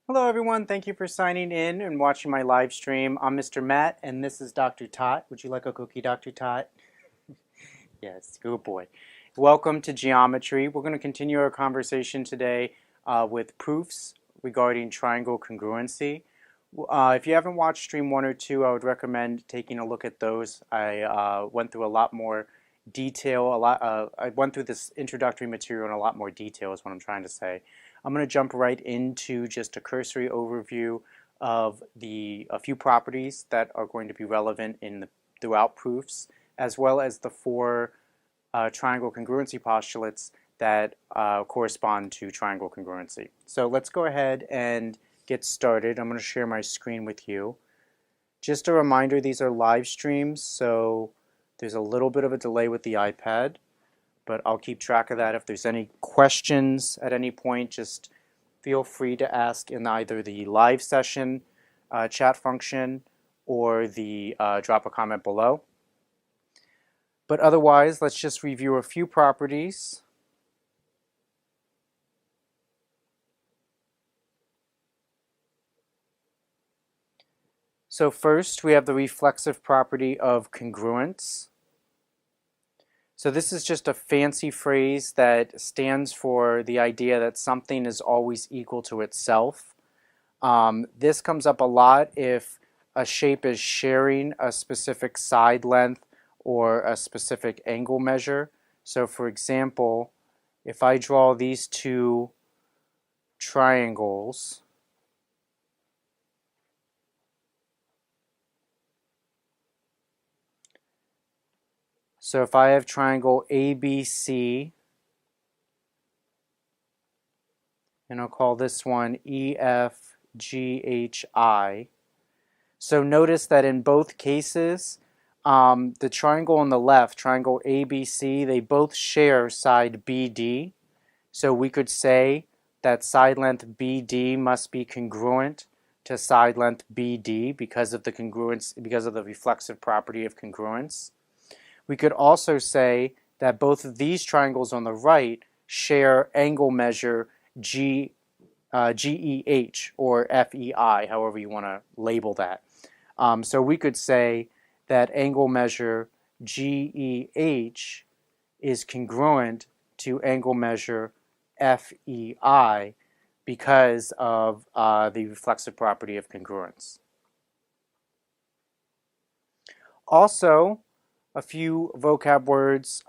Hello everyone, thank you for signing in and watching my live stream. I'm Mr. Matt and this is Dr. Tot. Would you like a cookie, Dr. Tot? Yes, good boy. Welcome to geometry. We're going to continue our conversation today with proofs regarding triangle congruency. If you haven't watched stream 1 or 2, I would recommend taking a look at those. I went through a lot more detail, I went through this introductory material in a lot more detail is what I'm trying to say. I'm going to jump right into just a cursory overview of a few properties that are going to be relevant throughout proofs, as well as the 4 triangle congruency postulates that correspond to triangle congruency. So let's go ahead and get started. I'm going to share my screen with you. Just a reminder, these are live streams, so there's a little bit of a delay with the iPad, but I'll keep track of that. If there's any questions at any point, just feel free to ask in either the live session chat function or the drop a comment below. But otherwise, let's just review a few properties. So first, we have the reflexive property of congruence. So this is just a fancy phrase that stands for the idea that something is always equal to itself. This comes up a lot if a shape is sharing a specific side length or a specific angle measure. So for example, if I draw these 2 triangles, so if I have triangle ABC, and I'll call this one EFGHI. So notice that in both cases, the triangle on the left, triangle ABC, they both share side BD. So we could say that side length BD must be congruent to side length BD because of the congruence, because of the reflexive property of congruence. We could also say that both of these triangles on the right share angle measure GEH or FEI, however you want to label that. So we could say that angle measure GEH is congruent to angle measure FEI because of the reflexive property of congruence. Also, a few vocab words.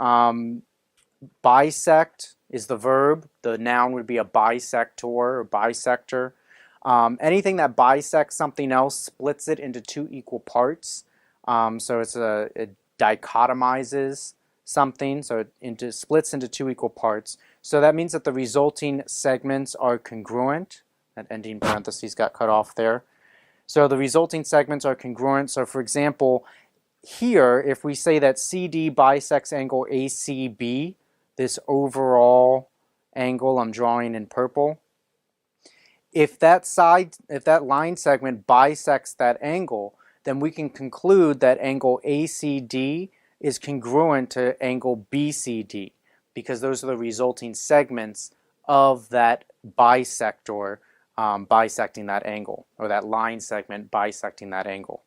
Bisect is the verb. The noun would be a bisector or bisector. Anything that bisects something else splits it into 2 equal parts. So it dichotomizes something, so it splits into 2 equal parts. So that means that the resulting segments are congruent. That ending parentheses got cut off there. So the resulting segments are congruent. So for example, here, if we say that CD bisects angle ACB, this overall angle I'm drawing in purple, if that line segment bisects that angle, then we can conclude that angle ACD is congruent to angle BCD because those are the resulting segments of that bisector bisecting that angle, or that line segment bisecting that angle.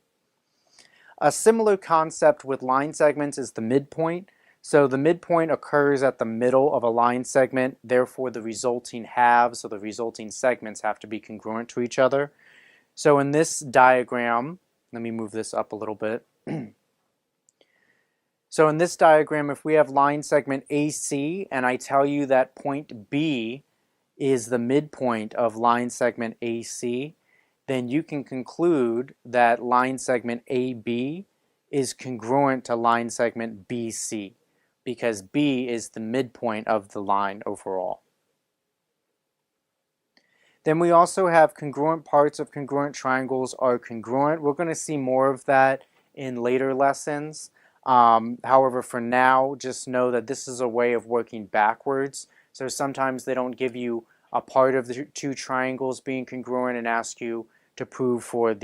A similar concept with line segments is the midpoint. So the midpoint occurs at the middle of a line segment, therefore the resulting halves, or the resulting segments, have to be congruent to each other. So in this diagram, let me move this up a little bit. So in this diagram, if we have line segment AC, and I tell you that point B is the midpoint of line segment AC, then you can conclude that line segment AB is congruent to line segment BC, because B is the midpoint of the line overall. Then we also have congruent parts of congruent triangles are congruent. We're going to see more of that in later lessons. However, for now, just know that this is a way of working backwards. So sometimes they don't give you a part of the two triangles being congruent and ask you to prove that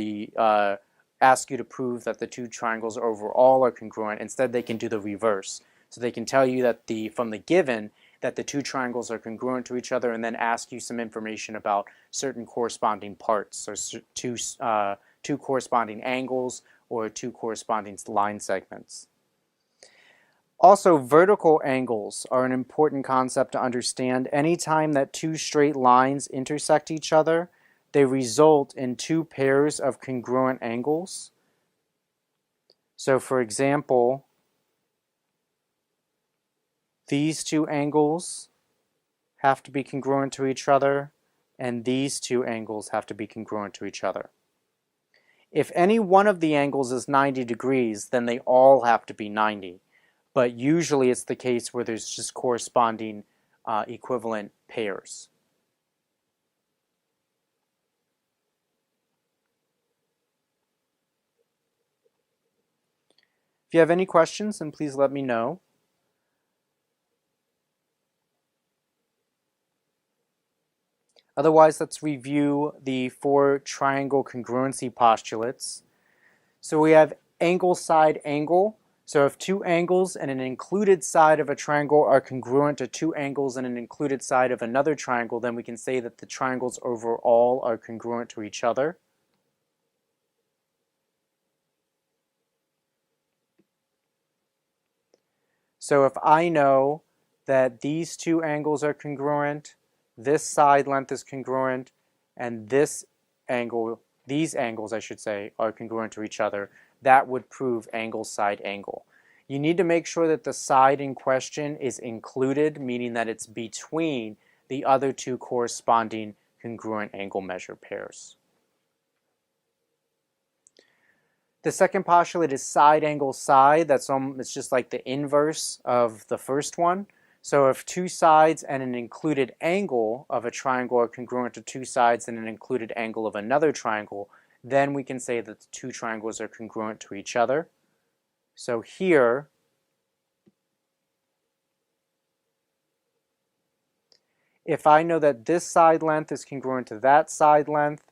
the two triangles overall are congruent. Instead, they can do the reverse. So they can tell you that from the given that the two triangles are congruent to each other, and then ask you some information about certain corresponding parts, so two corresponding angles or two corresponding line segments. Also, vertical angles are an important concept to understand. Anytime that two straight lines intersect each other, they result in two pairs of congruent angles. So for example, these two angles have to be congruent to each other, and these two angles have to be congruent to each other. If any one of the angles is 90 degrees, then they all have to be 90. But usually it's the case where there's just corresponding equivalent pairs. If you have any questions, then please let me know. Otherwise, let's review the 4 triangle congruency postulates. So we have angle, side, angle. So if two angles and an included side of a triangle are congruent to two angles and an included side of another triangle, then we can say that the triangles overall are congruent to each other. So if I know that these two angles are congruent, this side length is congruent, and these angles, I should say, are congruent to each other, that would prove angle, side, angle. You need to make sure that the side in question is included, meaning that it's between the other two corresponding congruent angle measure pairs. The second postulate is side, angle, side. It's just like the inverse of the first one. So if two sides and an included angle of a triangle are congruent to two sides and an included angle of another triangle, then we can say that the two triangles are congruent to each other. So here, if I know that this side length is congruent to that side length,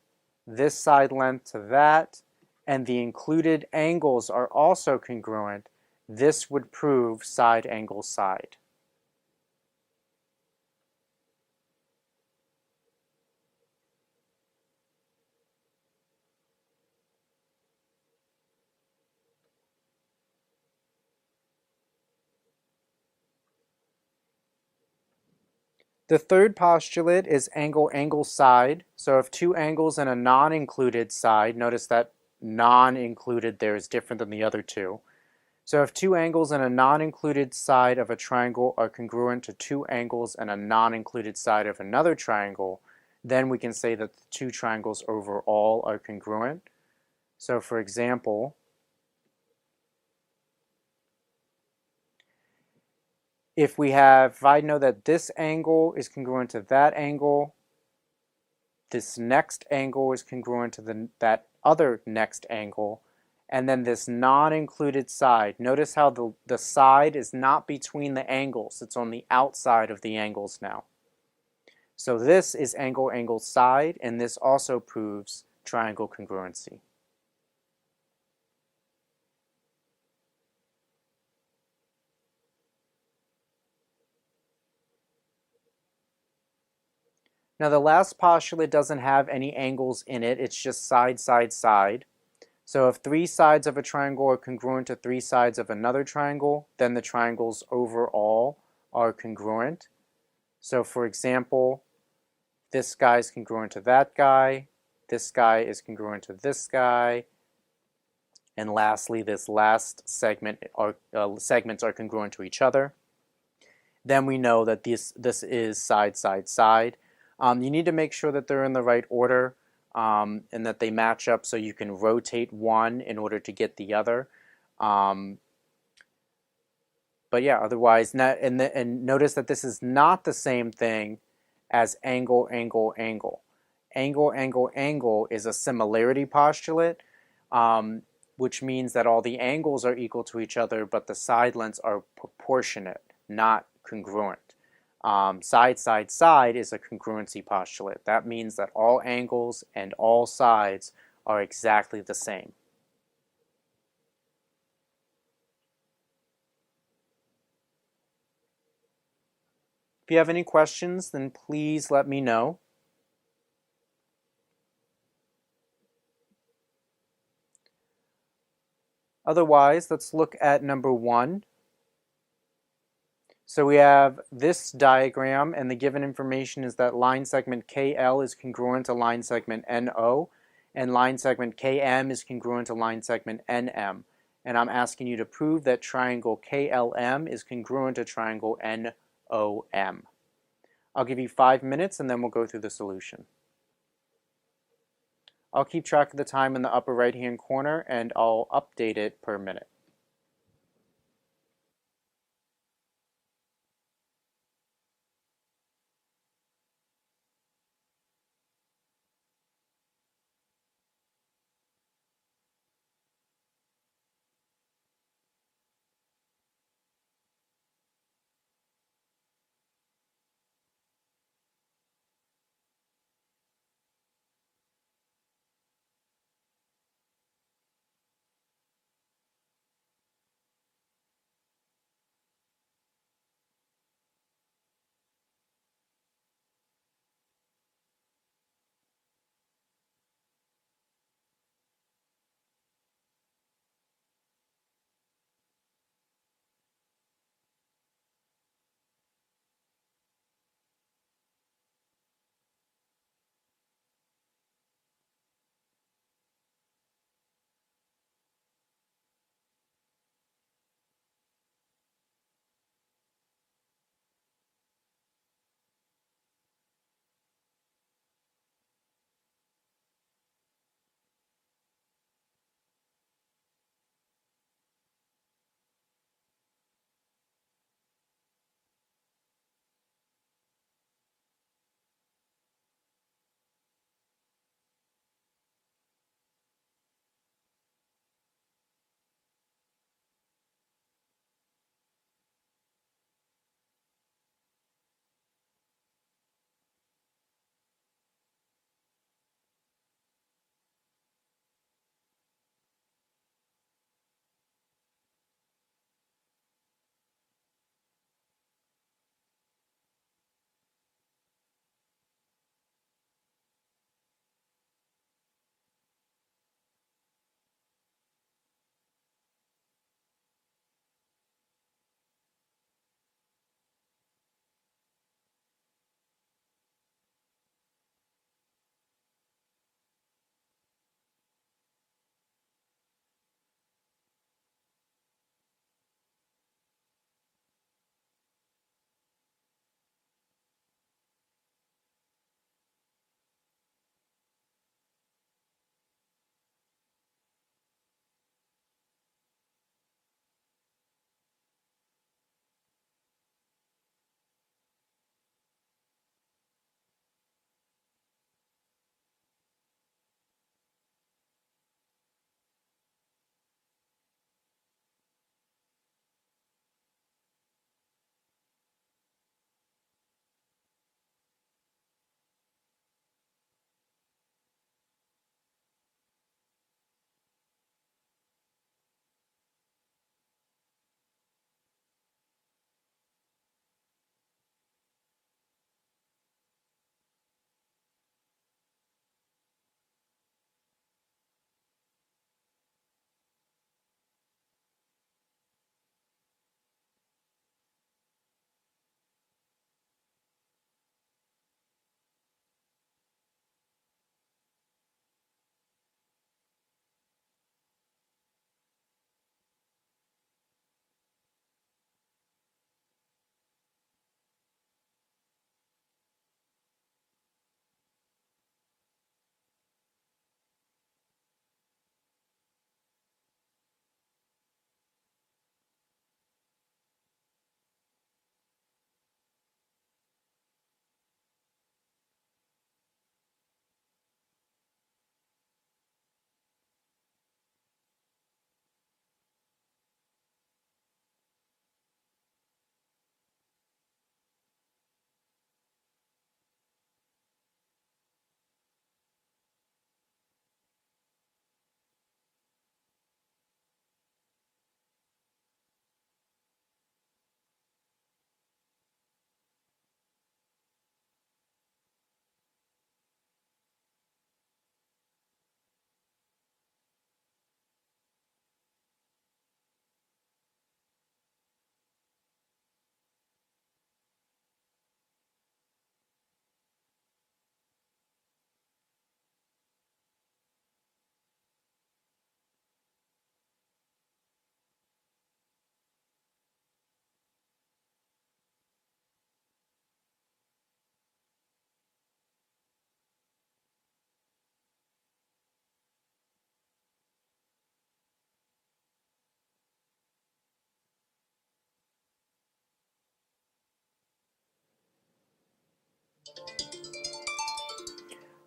this side length to that, and the included angles are also congruent, this would prove side, angle, side. The third postulate is angle, angle, side. So if two angles and a non-included side, notice that non-included there is different than the other two. So if two angles and a non-included side of a triangle are congruent to two angles and a non-included side of another triangle, then we can say that the two triangles overall are congruent. So for example, if I know that this angle is congruent to that angle, this next angle is congruent to that other next angle, and then this non-included side, notice how the side is not between the angles, it's on the outside of the angles now. So this is angle, angle, side, and this also proves triangle congruency. Now the last postulate doesn't have any angles in it, it's just side, side, side. So if three sides of a triangle are congruent to three sides of another triangle, then the triangles overall are congruent. So for example, this guy is congruent to that guy, this guy is congruent to this guy, and lastly, this last segments are congruent to each other. Then we know that this is side, side, side. You need to make sure that they're in the right order and that they match up so you can rotate one in order to get the other. But yeah, otherwise, and notice that this is not the same thing as angle, angle, angle. angle, angle, angle is a similarity postulate, which means that all the angles are equal to each other, but the side lengths are proportionate, not congruent. Side, side, side is a congruency postulate. That means that all angles and all sides are exactly the same. If you have any questions, then please let me know. Otherwise, let's look at number 1. So we have this diagram, and the given information is that line segment KL is congruent to line segment NO, and line segment KM is congruent to line segment NM. And I'm asking you to prove that triangle KLM is congruent to triangle NOM. I'll give you 5 minutes, and then we'll go through the solution. I'll keep track of the time in the upper right-hand corner, and I'll update it per minute.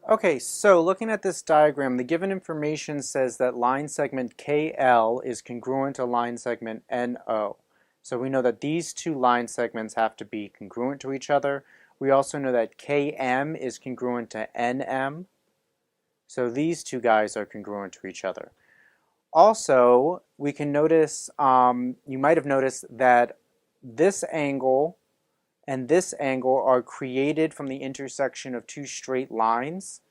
Okay, so looking at this diagram, the given information says that line segment KL is congruent to line segment NO. So we know that these two line segments have to be congruent to each other. We also know that KM is congruent to NM. So these two guys are congruent to each other. Also, we can notice, you might have noticed that this angle and this angle are created from the intersection of two straight lines.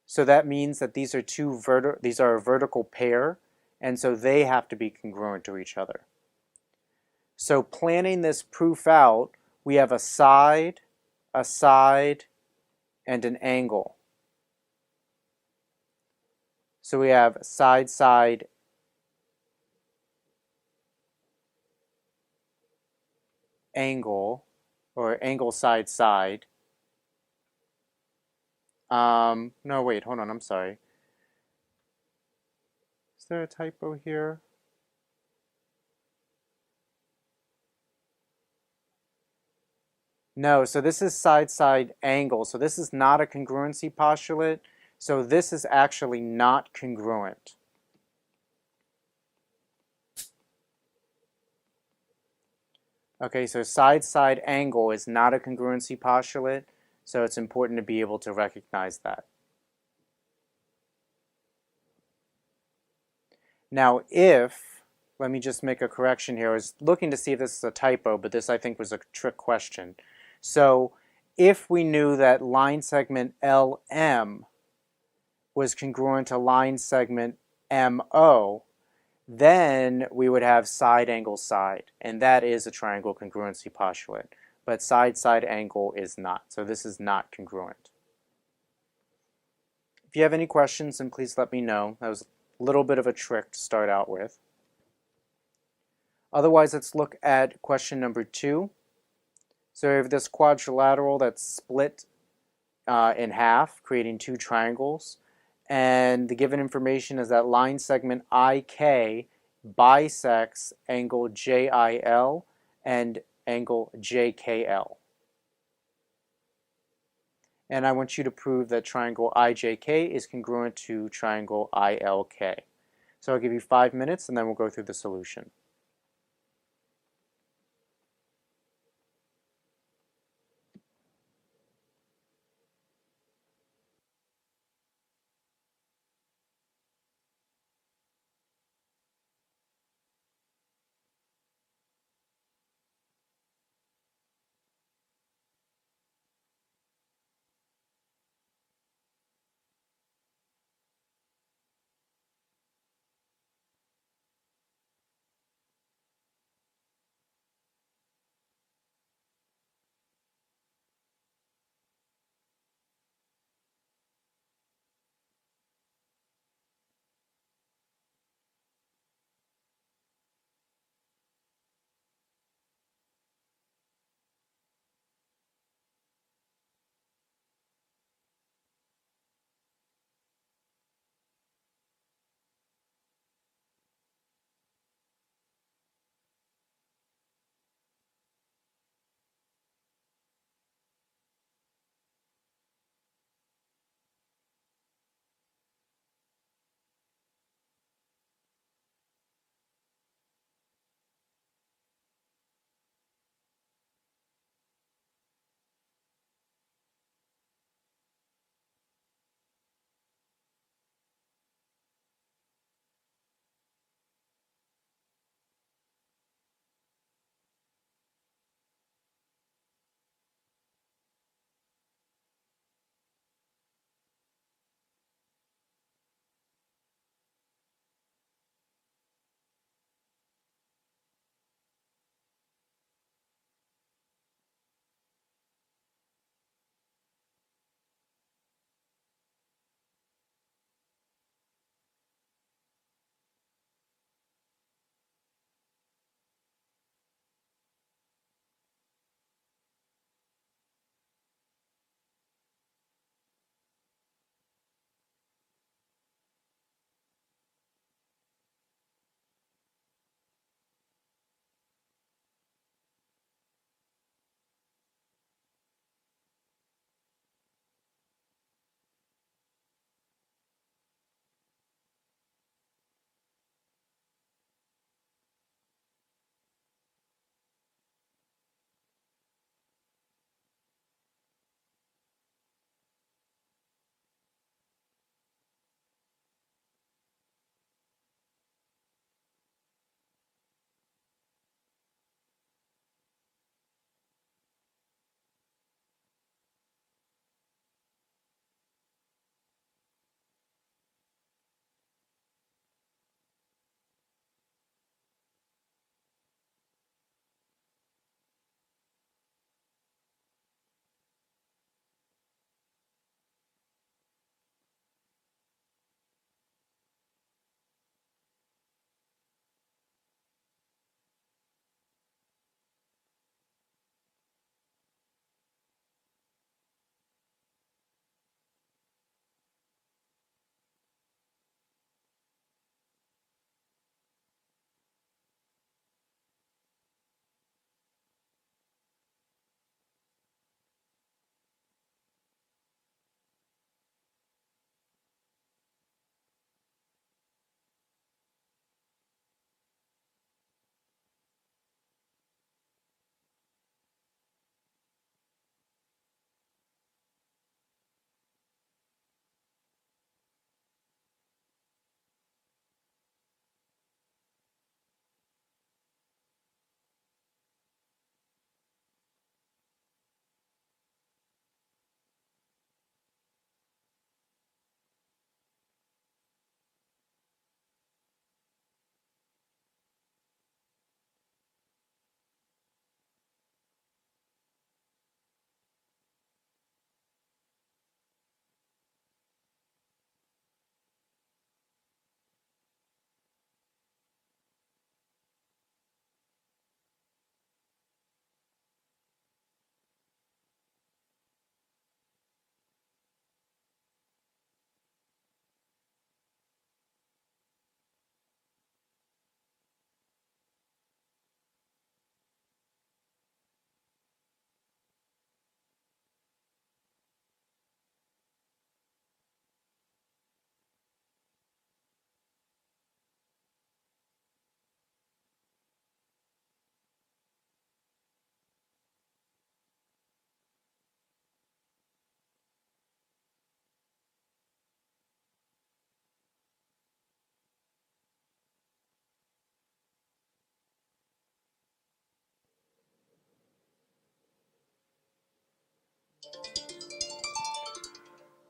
So that means that these are a vertical pair, and so they have to be congruent to each other. So planning this proof out, we have a side, and an angle. So we have side, side, angle, or angle, side, side. No, wait, hold on, I'm sorry. Is there a typo here? No, so this is side-side angle. So this is not a congruency postulate. So this is actually not congruent. Okay, so side-side angle is not a congruency postulate, so it's important to be able to recognize that. Now let me just make a correction here. I was looking to see if this is a typo, but this I think was a trick question. So if we knew that line segment LM was congruent to line segment MO, then we would have side angle side, and that is a triangle congruency postulate. But side side angle is not, so this is not congruent. If you have any questions, then please let me know. That was a little bit of a trick to start out with. Otherwise, let's look at question number 2. So we have this quadrilateral that's split in half, creating two triangles. And the given information is that line segment IK bisects angle JIL and angle JKL. And I want you to prove that triangle IJK is congruent to triangle ILK. So I'll give you 5 minutes and then we'll go through the solution.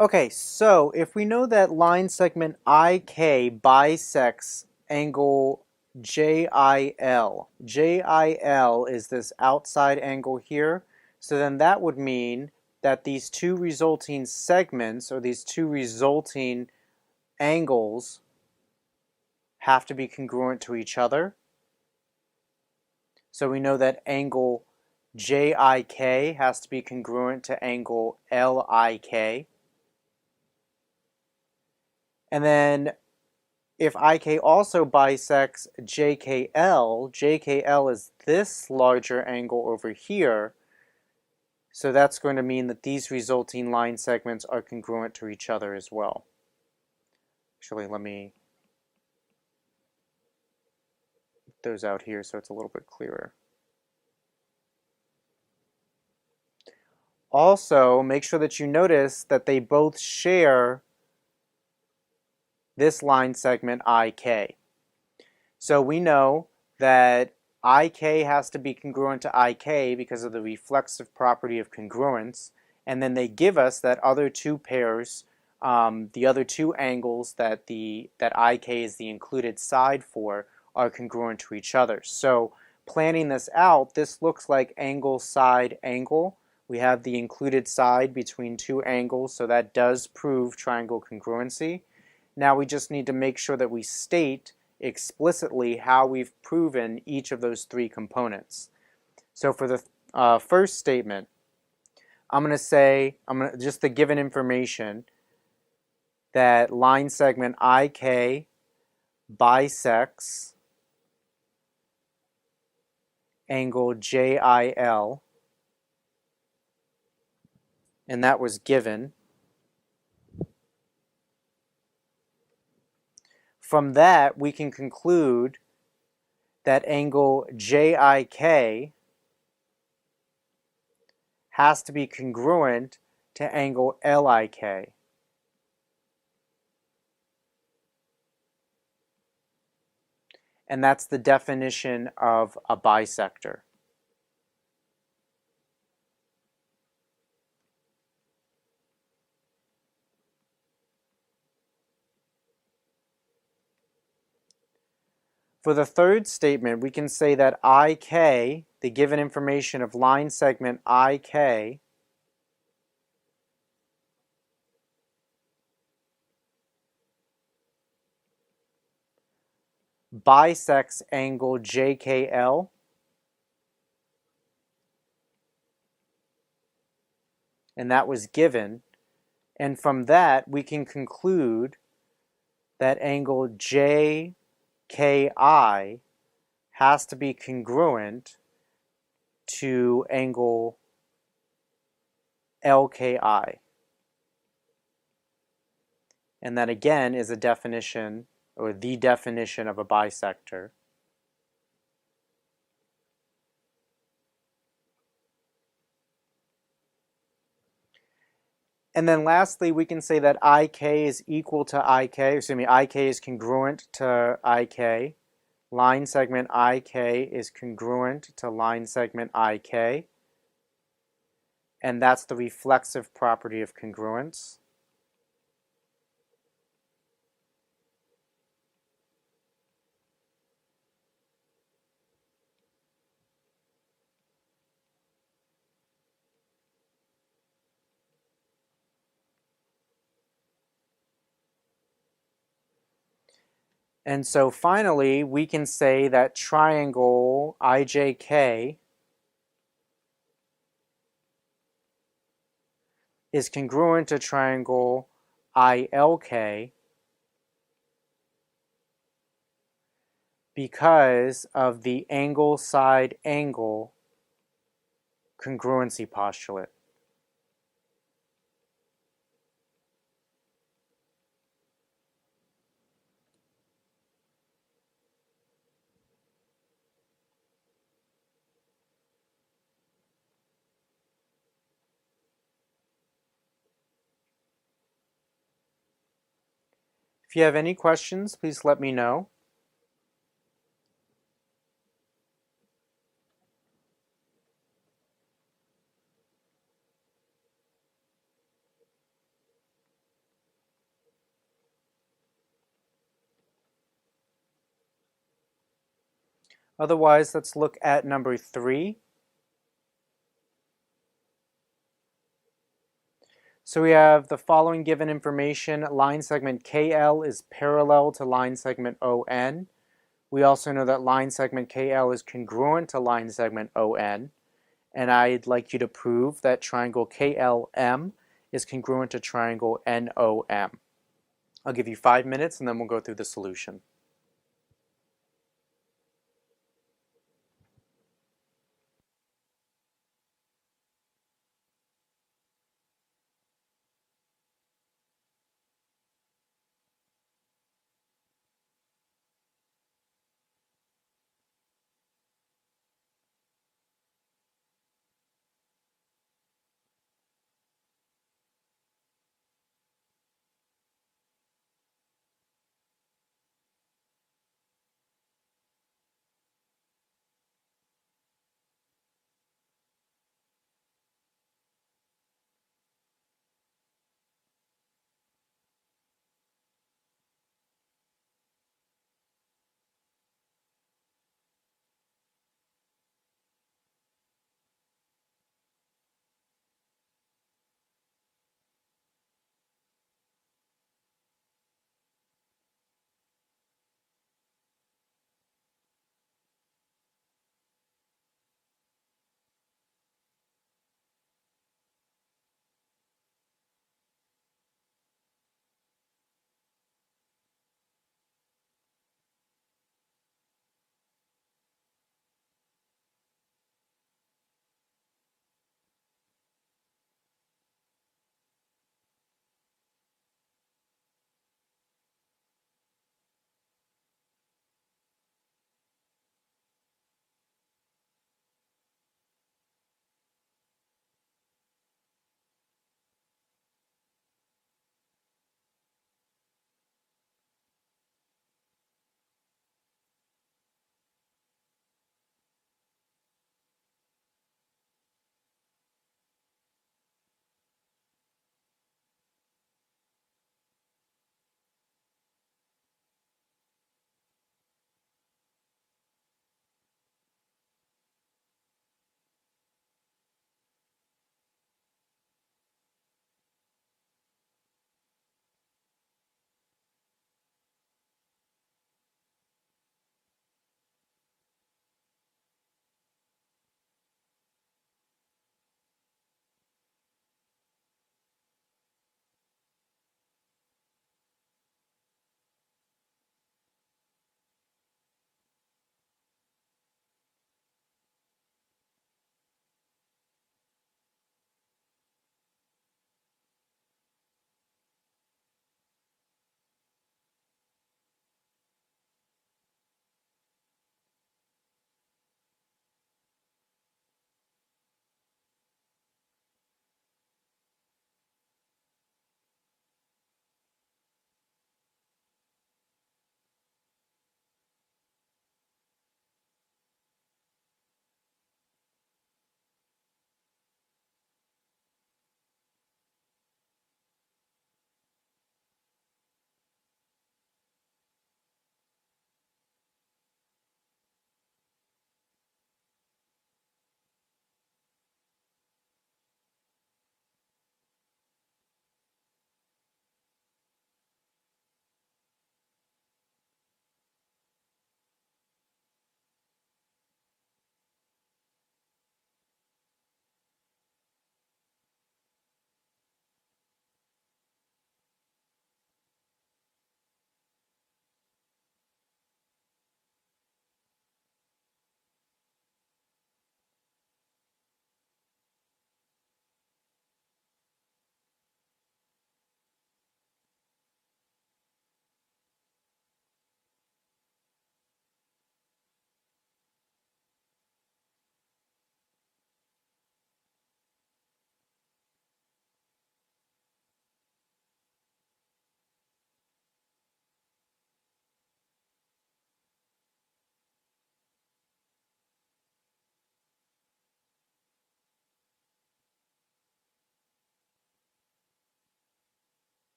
Okay, so if we know that line segment IK bisects angle JIL, JIL is this outside angle here, so then that would mean that these two resulting segments, or these two resulting angles, have to be congruent to each other. So we know that angle JIK has to be congruent to angle LIK. And then if IK also bisects JKL, JKL is this larger angle over here. So that's going to mean that these resulting line segments are congruent to each other as well. Actually, let me put those out here so it's a little bit clearer. Also, make sure that you notice that they both share this line segment IK. So we know that IK has to be congruent to IK because of the reflexive property of congruence, and then they give us that other two pairs, the other two angles that IK is the included side for, are congruent to each other. So planning this out, this looks like angle side angle. We have the included side between two angles, so that does prove triangle congruency. Now we just need to make sure that we state explicitly how we've proven each of those three components. So for the first statement, I'm going to say, just the given information, that line segment IK bisects angle JIL, and that was given. From that, we can conclude that angle JIK has to be congruent to angle LIK. And that's the definition of a bisector. For the third statement, we can say that IK, the given information of line segment IK, bisects angle JKL, and that was given. And from that, we can conclude that angle JKI has to be congruent to angle LKI. And that again is a definition, or the definition of a bisector. And then lastly, we can say that IK is equal to IK is congruent to IK. Line segment IK is congruent to line segment IK. And that's the reflexive property of congruence. And so finally, we can say that triangle IJK is congruent to triangle ILK because of the angle side angle congruency postulate. If you have any questions, please let me know. Otherwise, let's look at number 3. So we have the following given information. Line segment KL is parallel to line segment ON. We also know that line segment KL is congruent to line segment ON. And I'd like you to prove that triangle KLM is congruent to triangle NOM. I'll give you 5 minutes and then we'll go through the solution.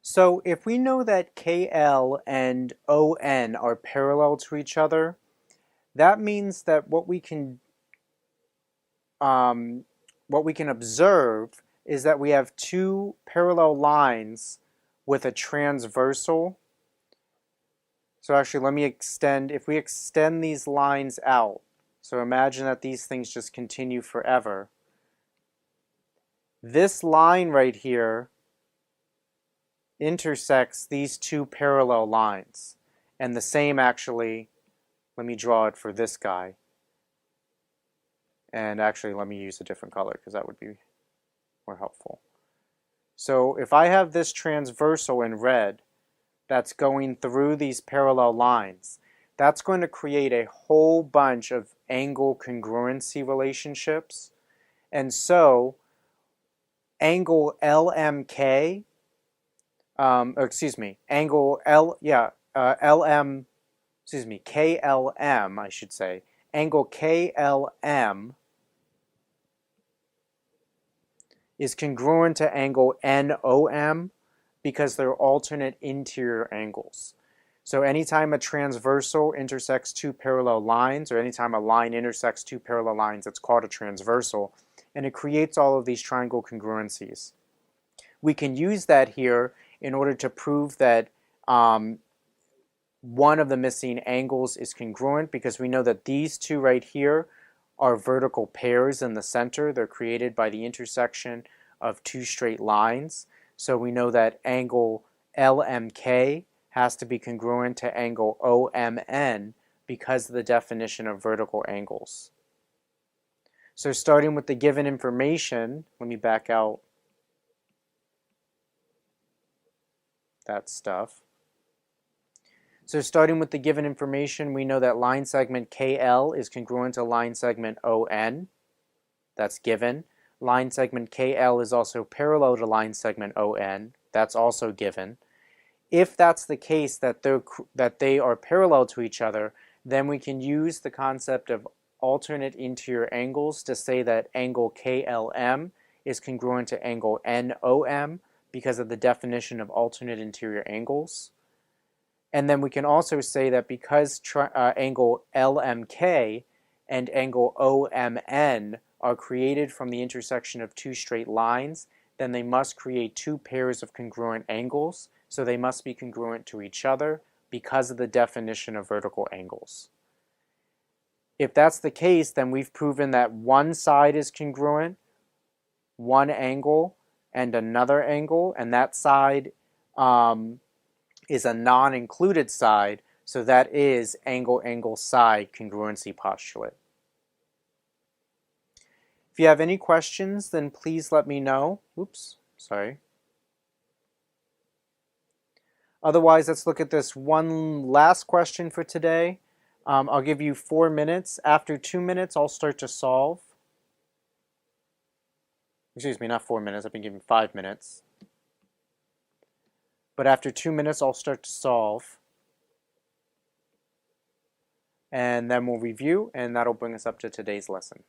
So if we know that KL and ON are parallel to each other, that means that what we can observe is that we have two parallel lines with a transversal. So actually, let me extend, if we extend these lines out, so imagine that these things just continue forever. This line right here intersects these two parallel lines. And the same actually, let me draw it for this guy. And actually, let me use a different color because that would be more helpful. So if I have this transversal in red that's going through these parallel lines, that's going to create a whole bunch of angle congruency relationships. And so angle LMK, angle KLM, I should say, angle KLM is congruent to angle NOM because they're alternate interior angles. So anytime a transversal intersects two parallel lines, or anytime a line intersects two parallel lines, it's called a transversal, and it creates all of these triangle congruencies. We can use that here in order to prove that one of the missing angles is congruent, because we know that these two right here are vertical pairs in the center. They're created by the intersection of two straight lines. So we know that angle LMK has to be congruent to angle OMN because of the definition of vertical angles. So starting with the given information, let me back out that stuff. So starting with the given information, we know that line segment KL is congruent to line segment ON. That's given. Line segment KL is also parallel to line segment ON. That's also given. If that's the case, that they are parallel to each other, then we can use the concept of alternate interior angles to say that angle KLM is congruent to angle NOM because of the definition of alternate interior angles. And then we can also say that because angle LMK and angle OMN are created from the intersection of two straight lines, then they must create two pairs of congruent angles, so they must be congruent to each other because of the definition of vertical angles. If that's the case, then we've proven that one side is congruent, one angle, and another angle, and that side is a non-included side, so that is angle-angle-side congruency postulate. If you have any questions, then please let me know. Oops, sorry. Otherwise, let's look at this one last question for today. I'll give you 4 minutes. After 2 minutes, I'll start to solve. Excuse me, not 4 minutes. I've been given 5 minutes. But after 2 minutes, I'll start to solve. And then we'll review, and that'll bring us up to today's lesson.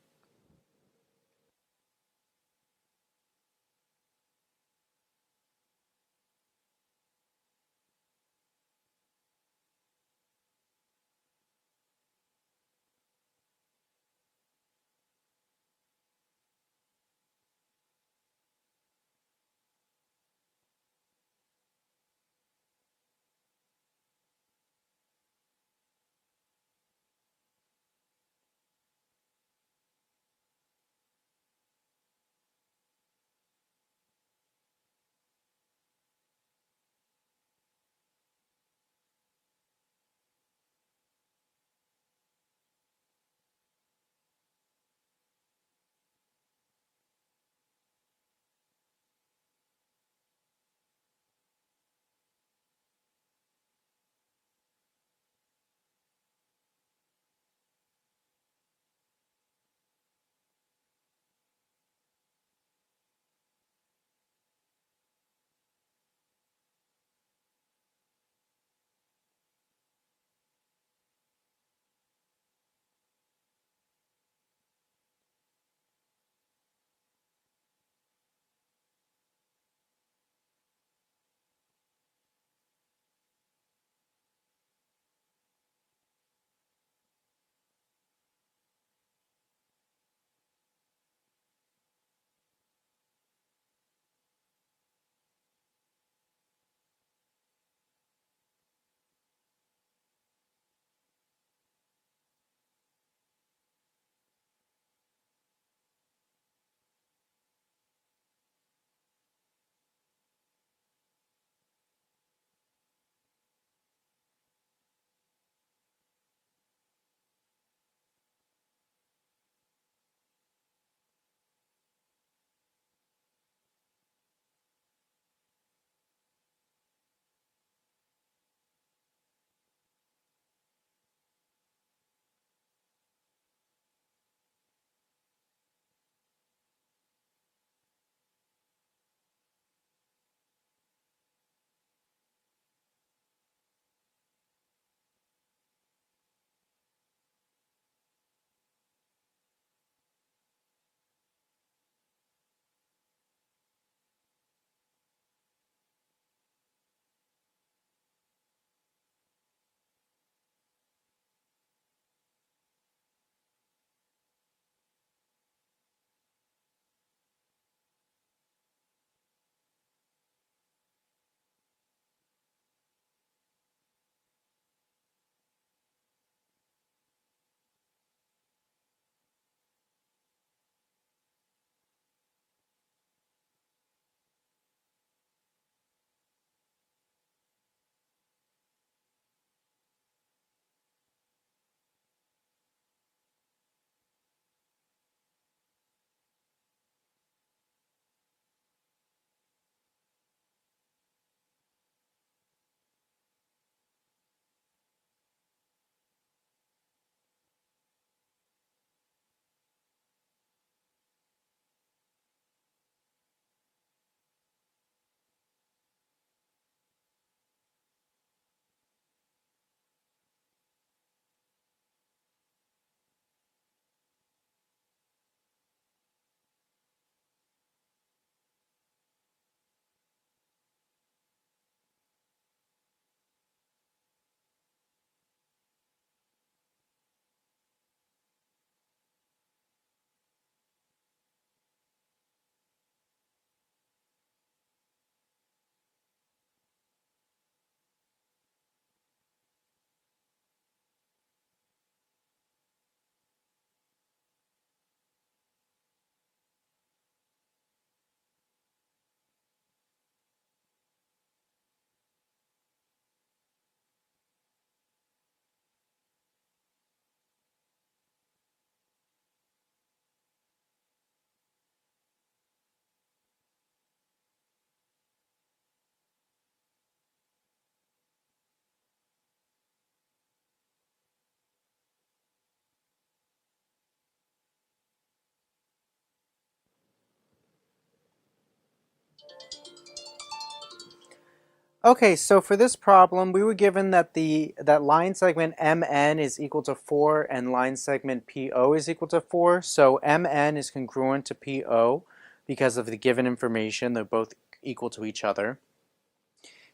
Okay, so for this problem, we were given that that line segment MN is equal to 4 and line segment PO is equal to 4. So MN is congruent to PO because of the given information. They're both equal to each other.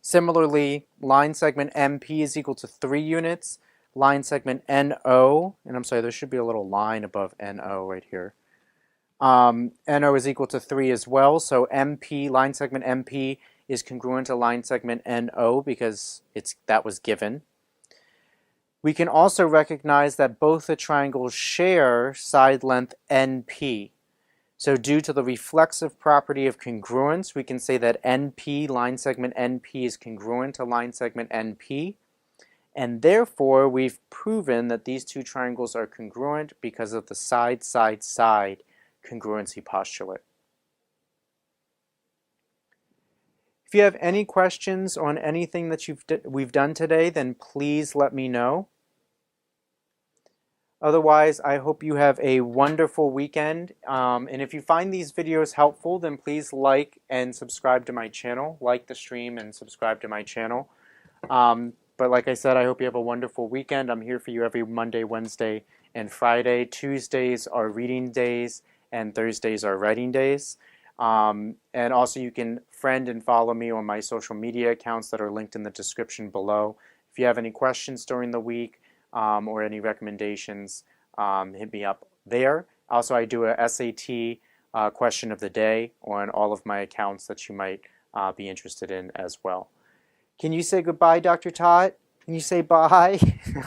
Similarly, line segment MP is equal to 3 units. Line segment NO, and I'm sorry, there should be a little line above NO right here. NO is equal to 3 as well. So MP, line segment MP, is congruent to line segment NO because that was given. We can also recognize that both the triangles share side length NP. So due to the reflexive property of congruence, we can say that NP, line segment NP, is congruent to line segment NP. And therefore, we've proven that these two triangles are congruent because of the side-side-side congruency postulate. If you have any questions on anything that we've done today, then please let me know. Otherwise, I hope you have a wonderful weekend. And if you find these videos helpful, then please like and subscribe to my channel. Like the stream and subscribe to my channel. But like I said, I hope you have a wonderful weekend. I'm here for you every Monday, Wednesday, and Friday. Tuesdays are reading days, and Thursdays are writing days. And also you can friend and follow me on my social media accounts that are linked in the description below. If you have any questions during the week or any recommendations, hit me up there. Also, I do a SAT question of the day on all of my accounts that you might be interested in as well. Can you say goodbye, Dr. Todd? Can you say bye?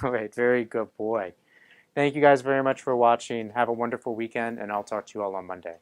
All right, very good boy. Thank you guys very much for watching. Have a wonderful weekend, and I'll talk to you all on Monday.